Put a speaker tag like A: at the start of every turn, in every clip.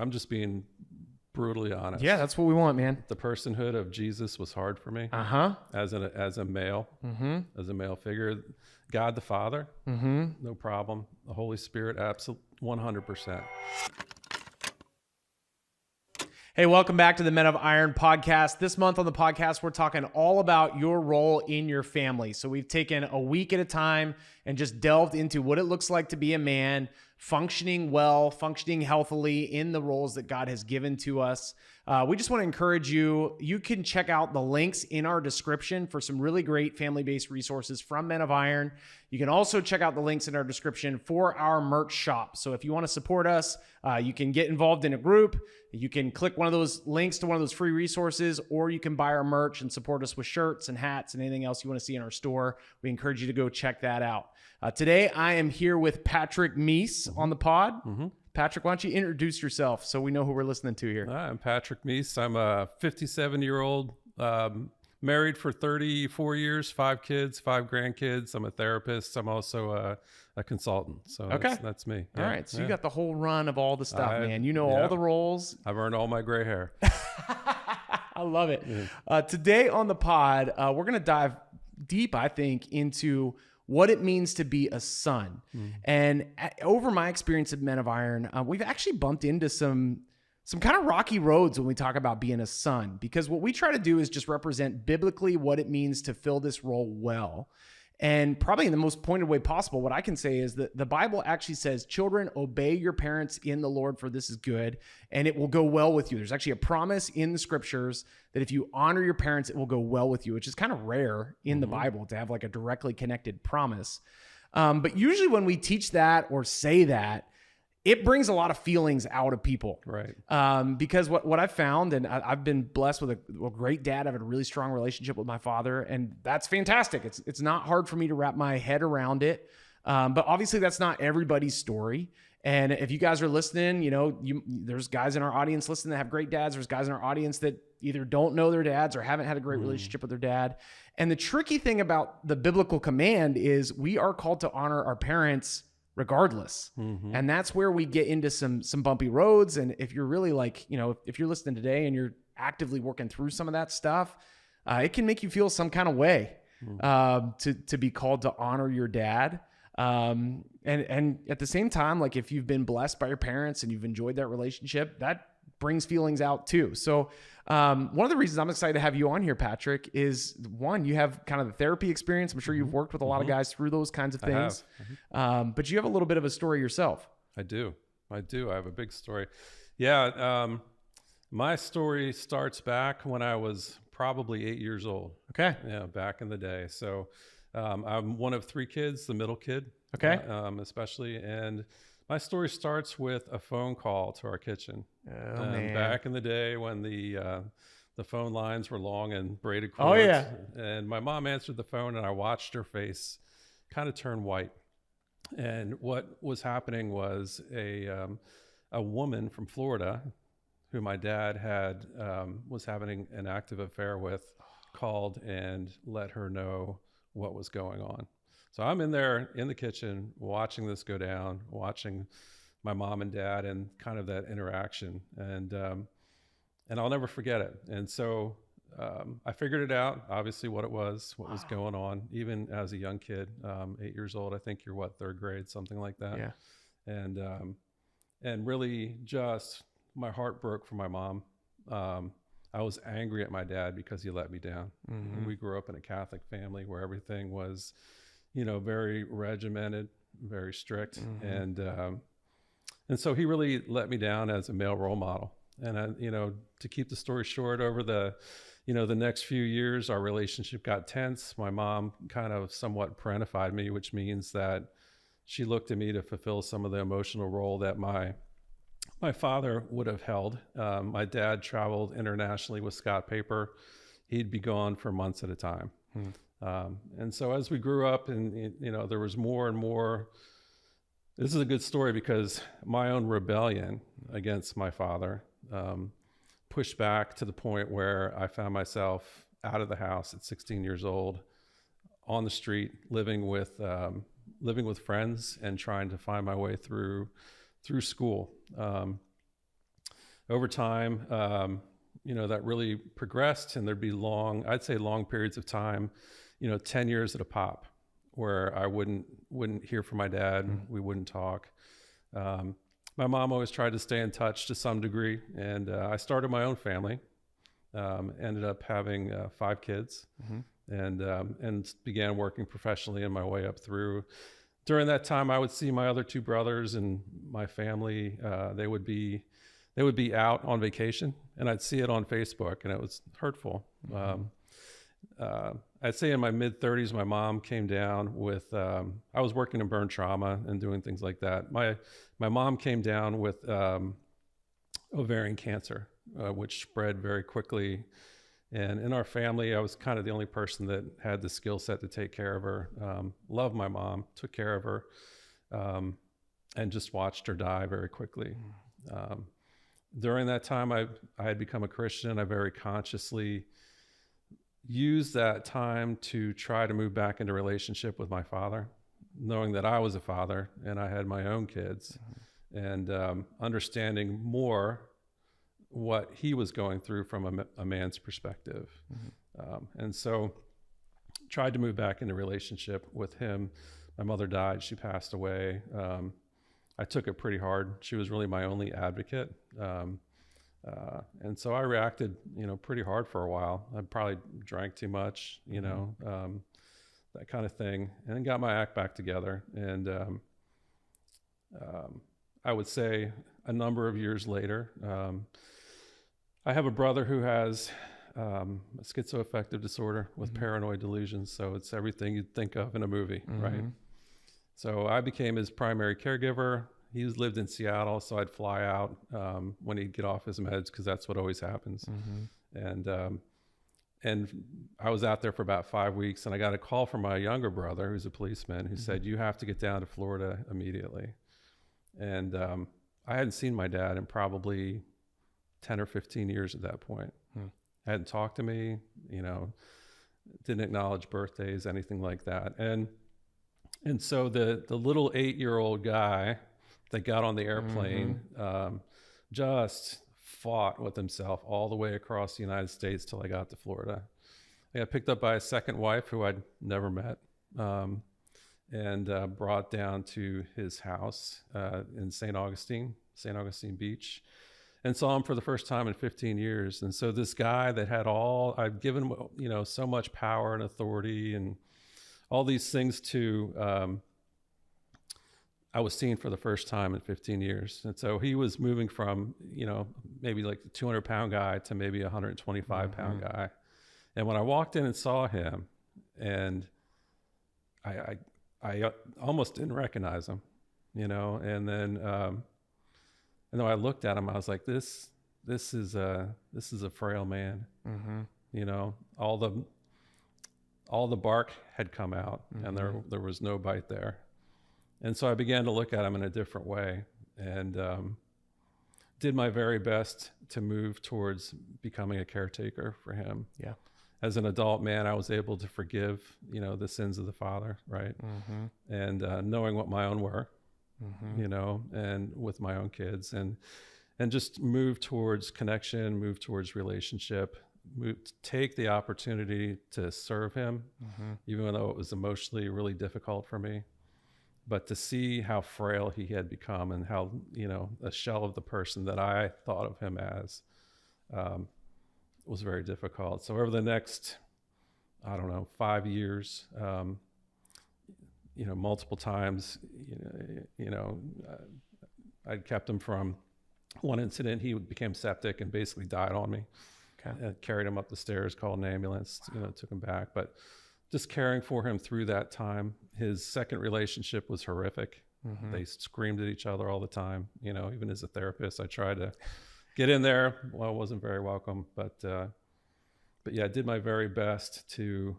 A: I'm just being brutally honest.
B: Yeah, that's what we want, man.
A: The personhood of Jesus was hard for me. As a male, as a male figure. God the Father, no problem. The Holy Spirit, absolutely 100%.
B: Hey, welcome back to the Men of Iron podcast. This month on the podcast, we're talking all about your role in your family. So we've taken a week at a time and just delved into what it looks like to be a man, functioning well, functioning healthily in the roles that God has given to us. We just want to encourage you. You can check out the links in our description for some really great family-based resources from Men of Iron. You can also check out the links in our description for our merch shop. So if you want to support us, you can get involved in a group. You can click one of those links to one of those free resources, or you can buy our merch and support us with shirts and hats and anything else you want to see in our store. We encourage you to go check that out. Today, I am here with Patrick Meese on the pod. Patrick, why don't you introduce yourself so we know who we're listening to here?
A: I'm Patrick Meese. I'm a 57-year-old, married for 34 years, 5 kids, 5 grandkids. I'm a therapist. I'm also a consultant. So that's me.
B: All right. So you got the whole run of all the stuff, man. You know all the roles.
A: I've earned all my gray hair.
B: I love it. Today on the pod, we're going to dive deep, I think, into what it means to be a son. And over my experience of Men of Iron, we've actually bumped into some kind of rocky roads when we talk about being a son, because what we try to do is just represent biblically what it means to fill this role well. And probably in the most pointed way possible, what I can say is that the Bible actually says, children, obey your parents in the Lord, for this is good, and it will go well with you. There's actually a promise in the scriptures that if you honor your parents, it will go well with you, which is kind of rare in the Bible to have like a directly connected promise. But usually when we teach that or say that, it brings a lot of feelings out of people.
A: Right.
B: Because what I've found, and I've been blessed with a great dad. I have a really strong relationship with my father, and that's fantastic. It's not hard for me to wrap my head around it. But obviously that's not everybody's story. And if you guys are listening, there's guys in our audience listening that have great dads. There's guys in our audience that either don't know their dads or haven't had a great relationship with their dad. And the tricky thing about the biblical command is we are called to honor our parents regardless. And that's where we get into some bumpy roads. And if you're really if you're listening today and you're actively working through some of that stuff, it can make you feel some kind of way to be called to honor your dad. And at the same time, like if you've been blessed by your parents and you've enjoyed that relationship, that brings feelings out too. So one of the reasons I'm excited to have you on here, Patrick, is one, you have kind of the therapy experience. I'm sure you've worked with a lot of guys through those kinds of things. But you have a little bit of a story yourself.
A: I do. I have a big story. Yeah. My story starts back when I was probably 8 years old.
B: Okay.
A: Yeah. Back in the day. So I'm one of 3 kids, the middle kid.
B: Okay.
A: Especially. And my story starts with a phone call to our kitchen.
B: Oh, man.
A: Back in the day when the phone lines were long and braided cords.
B: Oh, yeah.
A: And my mom answered the phone, and I watched her face kind of turn white. And what was happening was a woman from Florida, who my dad had was having an active affair with, called and let her know what was going on. So I'm in there in the kitchen watching this go down, watching my mom and dad and kind of that interaction. And I'll never forget it. And so I figured it out, obviously, what it was, what was going on, even as a young kid, 8 years old. I think you're 3rd grade, something like that.
B: Yeah.
A: And really just my heart broke for my mom. I was angry at my dad because he let me down. We grew up in a Catholic family where everything was, very regimented, very strict. And so he really let me down as a male role model. And, to keep the story short, over the next few years, our relationship got tense. My mom kind of somewhat parentified me, which means that she looked at me to fulfill some of the emotional role that my father would have held. My dad traveled internationally with Scott Paper. He'd be gone for months at a time. And so as we grew up and, there was more and more, this is a good story because my own rebellion against my father pushed back to the point where I found myself out of the house at 16 years old, on the street, living with friends and trying to find my way through school. over time, that really progressed, and there'd be I'd say long periods of time, 10 years at a pop, where I wouldn't hear from my dad. We wouldn't talk. My mom always tried to stay in touch to some degree, and I started my own family. Ended up having 5 kids, and began working professionally in my way up through. During that time, I would see my other 2 brothers and my family. They would be out on vacation, and I'd see it on Facebook, and it was hurtful. I'd say in my mid-30s, my mom came down with, I was working in burn trauma and doing things like that. My mom came down with ovarian cancer, which spread very quickly. And in our family, I was kind of the only person that had the skill set to take care of her. Loved my mom, took care of her, and just watched her die very quickly. During that time, I had become a Christian. I very consciously used that time to try to move back into relationship with my father, knowing that I was a father and I had my own kids, and understanding more what he was going through from a man's perspective. And so tried to move back into relationship with him. My mother died. She passed away. I took it pretty hard. She was really my only advocate. And so I reacted, pretty hard for a while. I probably drank too much, that kind of thing, and then got my act back together. And I would say a number of years later, I have a brother who has a schizoaffective disorder with paranoid delusions. So it's everything you'd think of in a movie, right? So I became his primary caregiver. He lived in Seattle, so I'd fly out when he'd get off his meds, because that's what always happens. And I was out there for about 5 weeks, and I got a call from my younger brother, who's a policeman, who said, "You have to get down to Florida immediately." And I hadn't seen my dad in probably 10 or 15 years at that point. Hadn't talked to me, didn't acknowledge birthdays, anything like that. And so the little 8-year-old guy that got on the airplane just fought with himself all the way across the United States till I got to Florida. I got picked up by a second wife who I'd never met, and brought down to his house in St. Augustine Beach, and saw him for the first time in 15 years. And so this guy that had I'd given him, so much power and authority and all these things to, I was seeing for the first time in 15 years. And so he was moving from, maybe like the 200-pound guy to maybe a 125-pound guy. And when I walked in and saw him, and I almost didn't recognize him, and then I looked at him, I was like, this is a frail man. All the bark had come out, and there was no bite there. And so I began to look at him in a different way, and did my very best to move towards becoming a caretaker for him. Yeah. As an adult man, I was able to forgive, the sins of the father, right? And knowing what my own were, and with my own kids, and just move towards connection, move towards relationship, take the opportunity to serve him, even though it was emotionally really difficult for me. But to see how frail he had become, and how, a shell of the person that I thought of him as, was very difficult. So over the next, 5 years, multiple times, I'd kept him from one incident. He became septic and basically died on me. Okay. I carried him up the stairs, called an ambulance, took him back. But just caring for him through that time. His second relationship was horrific. They screamed at each other all the time. Even as a therapist, I tried to get in there. Well, it wasn't very welcome, but yeah, I did my very best to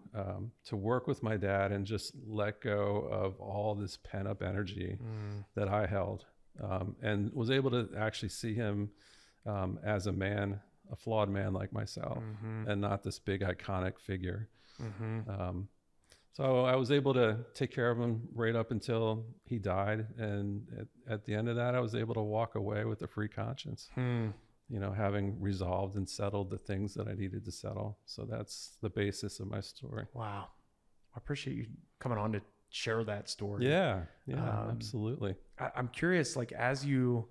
A: work with my dad and just let go of all this pent up energy that I held, and was able to actually see him as a man, a flawed man like myself, and not this big iconic figure. So I was able to take care of him right up until he died. And at the end of that, I was able to walk away with a free conscience. having resolved and settled the things that I needed to settle. So that's the basis of my story.
B: Wow. I appreciate you coming on to share that story.
A: Yeah, absolutely.
B: I'm curious, like, as you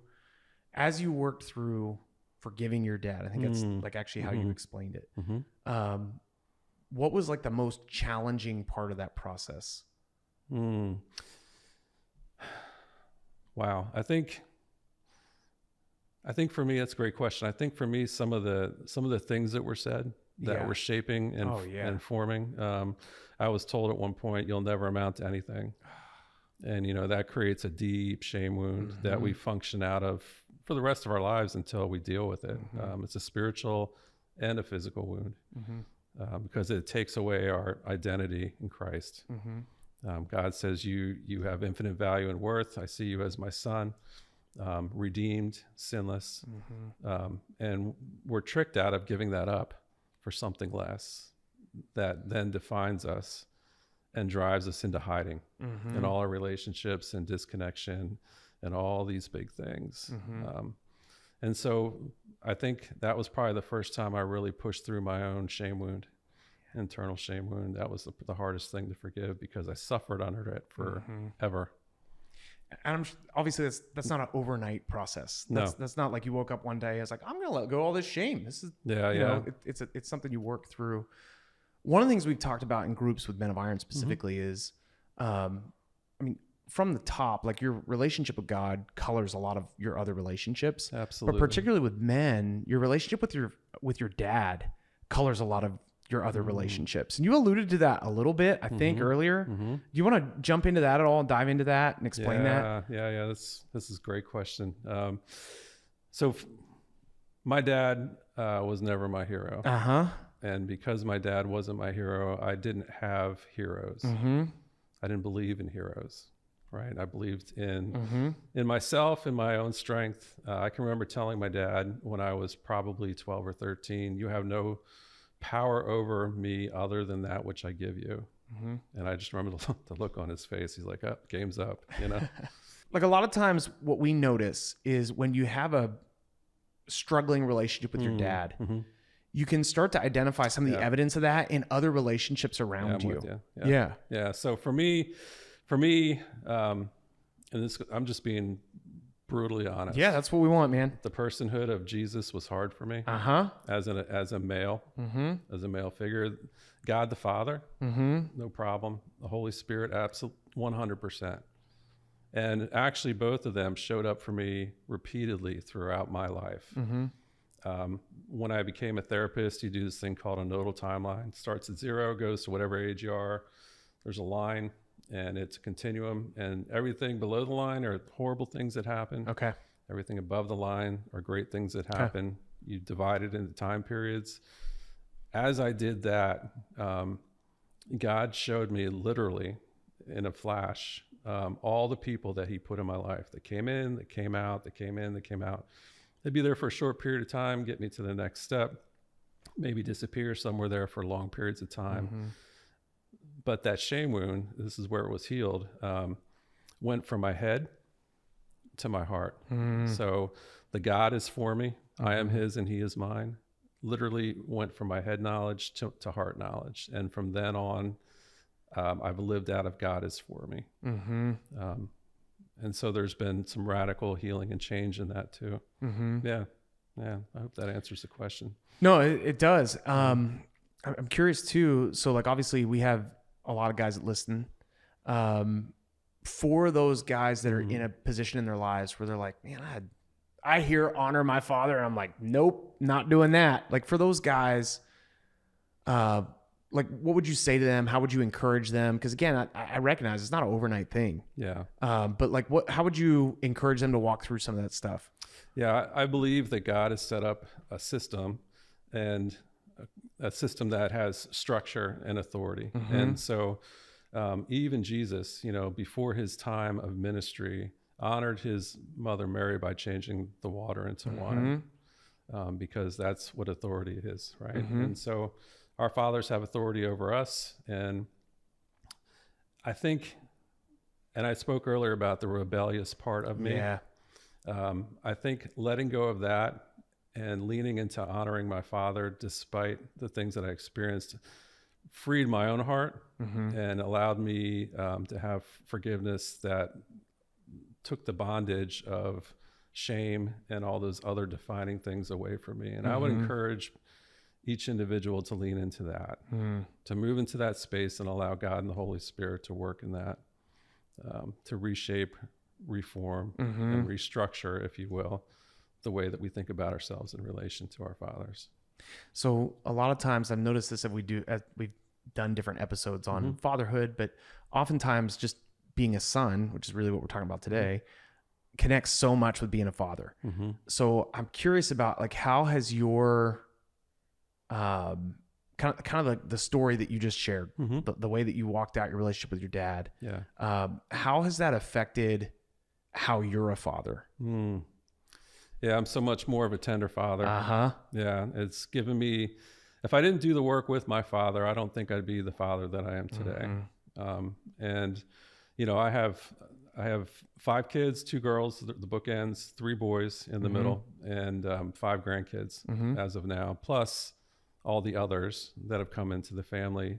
B: worked through forgiving your dad, I think that's like actually how you explained it. What was like the most challenging part of that process?
A: Wow. I think for me, that's a great question. I think for me, some of the things that were said that were shaping and forming. I was told at one point, "You'll never amount to anything," and that creates a deep shame wound that we function out of for the rest of our lives until we deal with it. It's a spiritual and a physical wound because it takes away our identity in Christ. God says, "You have infinite value and worth. I see you as my son." Redeemed, sinless, and we're tricked out of giving that up for something less that then defines us and drives us into hiding in all our relationships and disconnection and all these big things. And so I think that was probably the first time I really pushed through my own shame wound, internal shame wound. That was the hardest thing to forgive because I suffered under it forever.
B: And obviously that's not an overnight process. That's not like you woke up one day, it's like, I'm going to let go of all this shame. This is, it's something you work through. One of the things we've talked about in groups with Men of Iron specifically is, from the top, like your relationship with God colors a lot of your other relationships.
A: Absolutely.
B: But particularly with men, your relationship with your dad colors a lot of your other relationships. And you alluded to that a little bit, I think, earlier. Do you want to jump into that at all and dive into that and explain that?
A: Yeah. This is a great question. So my dad was never my hero. And because my dad wasn't my hero, I didn't have heroes. I didn't believe in heroes, right? I believed in myself, in my own strength. I can remember telling my dad when I was probably 12 or 13, "You have no power over me other than that which I give you." And I just remember the look on his face. He's like, "Oh, game's up,"
B: Like a lot of times what we notice is when you have a struggling relationship with your dad, you can start to identify some of the evidence of that in other relationships around you.
A: Yeah. So for me, and this, I'm just being brutally honest.
B: Yeah, that's what we want, man.
A: The personhood of Jesus was hard for me. As a male, as a male figure. God the Father, no problem. The Holy Spirit, absolutely 100%. And actually, both of them showed up for me repeatedly throughout my life. When I became a therapist, you do this thing called a nodal timeline. Starts at 0, goes to whatever age you are. There's a line. And it's a continuum, and everything below the line are horrible things that happen. Everything above the line are great things that happen. You divide it into time periods. As I did that, God showed me literally in a flash all the people that he put in my life that came in, that came out, that came in, that came out. They'd be there for a short period of time, get me to the next step, maybe disappear somewhere there for long periods of time. But that shame wound, this is where it was healed, went from my head to my heart. So the God is for me. I am his and he is mine. Literally went from my head knowledge to heart knowledge. And from then on, I've lived out of God is for me. And so there's been some radical healing and change in that too. Yeah. I hope that answers the question.
B: No, it does. I'm curious too. So like, obviously we have a lot of guys that listen. For those guys that are in a position in their lives where they're like, "Man, I hear honor my father," and I'm like, "Nope, not doing that." Like for those guys, like what would you say to them? How would you encourage them? Because again, I recognize it's not an overnight thing. But like how would you encourage them to walk through some of that stuff?
A: Yeah, I believe that God has set up a system, and a system that has structure and authority. And so even Jesus, before his time of ministry, honored his mother Mary by changing the water into wine, because that's what authority is, right? And so our fathers have authority over us. And I think, and I spoke earlier about the rebellious part of me. I think letting go of that and leaning into honoring my father despite the things that I experienced freed my own heart and allowed me to have forgiveness that took the bondage of shame and all those other defining things away from me. And I would encourage each individual to lean into that, to move into that space and allow God and the Holy Spirit to work in that, to reshape, reform, and restructure, if you will, the way that we think about ourselves in relation to our fathers.
B: So a lot of times I've noticed this, as we've done different episodes on fatherhood, but oftentimes just being a son, which is really what we're talking about today, connects so much with being a father. So I'm curious about like, how has your kind of like the story that you just shared, the way that you walked out your relationship with your dad, how has that affected how you're a father?
A: Yeah, I'm so much more of a tender father. Yeah, it's given me, if I didn't do the work with my father, I don't think I'd be the father that I am today. And, you know, I have 5 kids, 2 girls, the bookends, 3 boys in the middle, and 5 grandkids as of now, plus all the others that have come into the family.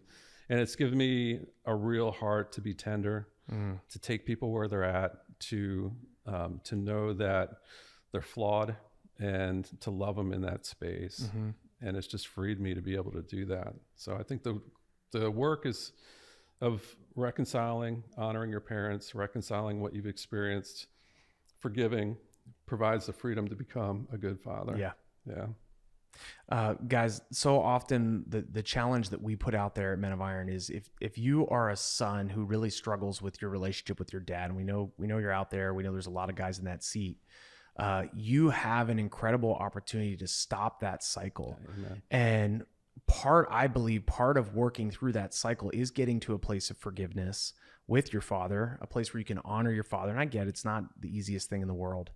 A: And it's given me a real heart to be tender, to take people where they're at, to know that they're flawed and to love them in that space. And it's just freed me to be able to do that. So I think the work is of reconciling, honoring your parents, reconciling what you've experienced, forgiving, provides the freedom to become a good father.
B: Guys, so often the challenge that we put out there at Men of Iron is if you are a son who really struggles with your relationship with your dad, and we know you're out there, we know there's a lot of guys in that seat, you have an incredible opportunity to stop that cycle. And I believe part of working through that cycle is getting to a place of forgiveness with your father, a place where you can honor your father. And I get it's not the easiest thing in the world.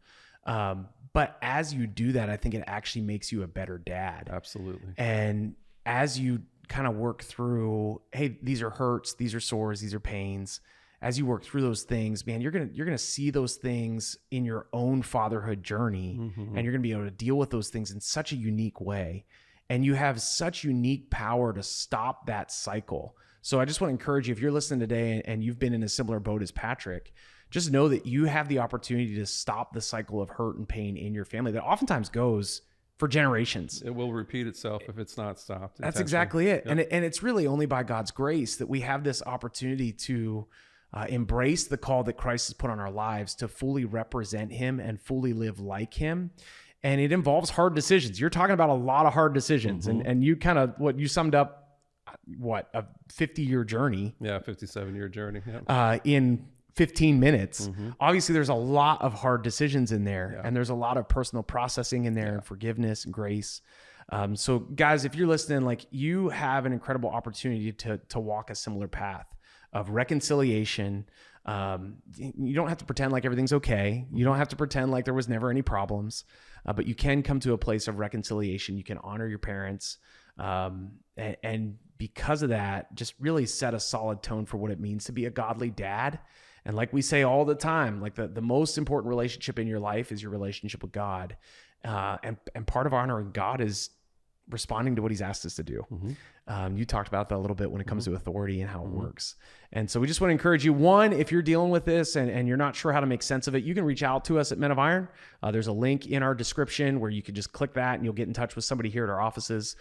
B: But as you do that, I think it actually makes you a better dad.
A: Absolutely.
B: And as you kind of work through, hey, these are hurts, these are sores, these are pains. As you work through those things, man, you're gonna see those things in your own fatherhood journey, and you're gonna be able to deal with those things in such a unique way. And you have such unique power to stop that cycle. So I just want to encourage you, if you're listening today and you've been in a similar boat as Patrick, just know that you have the opportunity to stop the cycle of hurt and pain in your family that oftentimes goes for generations.
A: It will repeat itself if it's not stopped.
B: That's exactly it. Yep. And it's really only by God's grace that we have this opportunity to embrace the call that Christ has put on our lives to fully represent him and fully live like him. And it involves hard decisions. You're talking about a lot of hard decisions. And you kind of, you summed up, a 50-year journey.
A: Yeah, 57-year journey.
B: In 15 minutes. Obviously, there's a lot of hard decisions in there. And there's a lot of personal processing in there and forgiveness and grace. So guys, if you're listening, like, you have an incredible opportunity to walk a similar path of reconciliation. You don't have to pretend like everything's okay. You don't have to pretend like there was never any problems, but you can come to a place of reconciliation. You can honor your parents. And because of that, just really set a solid tone for what it means to be a godly dad. And like we say all the time, like the most important relationship in your life is your relationship with God. And part of honoring God is responding to what he's asked us to do. You talked about that a little bit when it comes to authority and how it works. And so we just want to encourage you, one, if you're dealing with this and you're not sure how to make sense of it, you can reach out to us at Men of Iron. There's a link in our description where you can just click that and you'll get in touch with somebody here at our offices.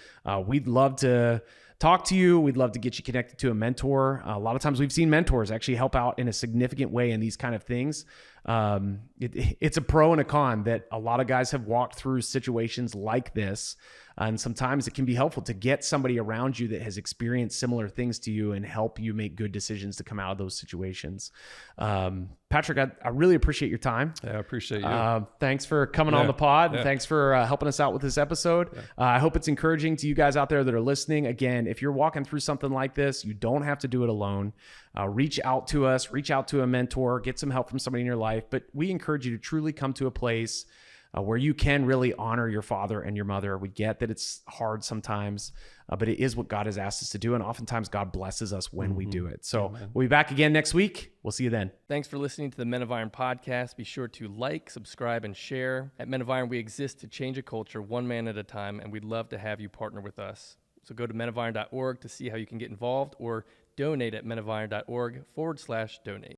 B: We'd love to talk to you. We'd love to get you connected to a mentor. A lot of times we've seen mentors actually help out in a significant way in these kind of things. It's a pro and a con that a lot of guys have walked through situations like this. And sometimes it can be helpful to get somebody around you that has experienced similar things to you and help you make good decisions to come out of those situations. Patrick, I really appreciate your time.
A: Yeah, I appreciate you.
B: Thanks for coming on the pod. And thanks for helping us out with this episode. I hope it's encouraging to you guys out there that are listening. Again, if you're walking through something like this, you don't have to do it alone. Reach out to us, reach out to a mentor, get some help from somebody in your life. But we encourage you to truly come to a place where you can really honor your father and your mother. We get that it's hard sometimes, but it is what God has asked us to do. And oftentimes God blesses us when we do it. So we'll be back again next week. We'll see you then.
C: Thanks for listening to the Men of Iron podcast. Be sure to like, subscribe, and share. At Men of Iron, we exist to change a culture one man at a time, and we'd love to have you partner with us. So go to menofiron.org to see how you can get involved, or donate at menofiron.org/donate.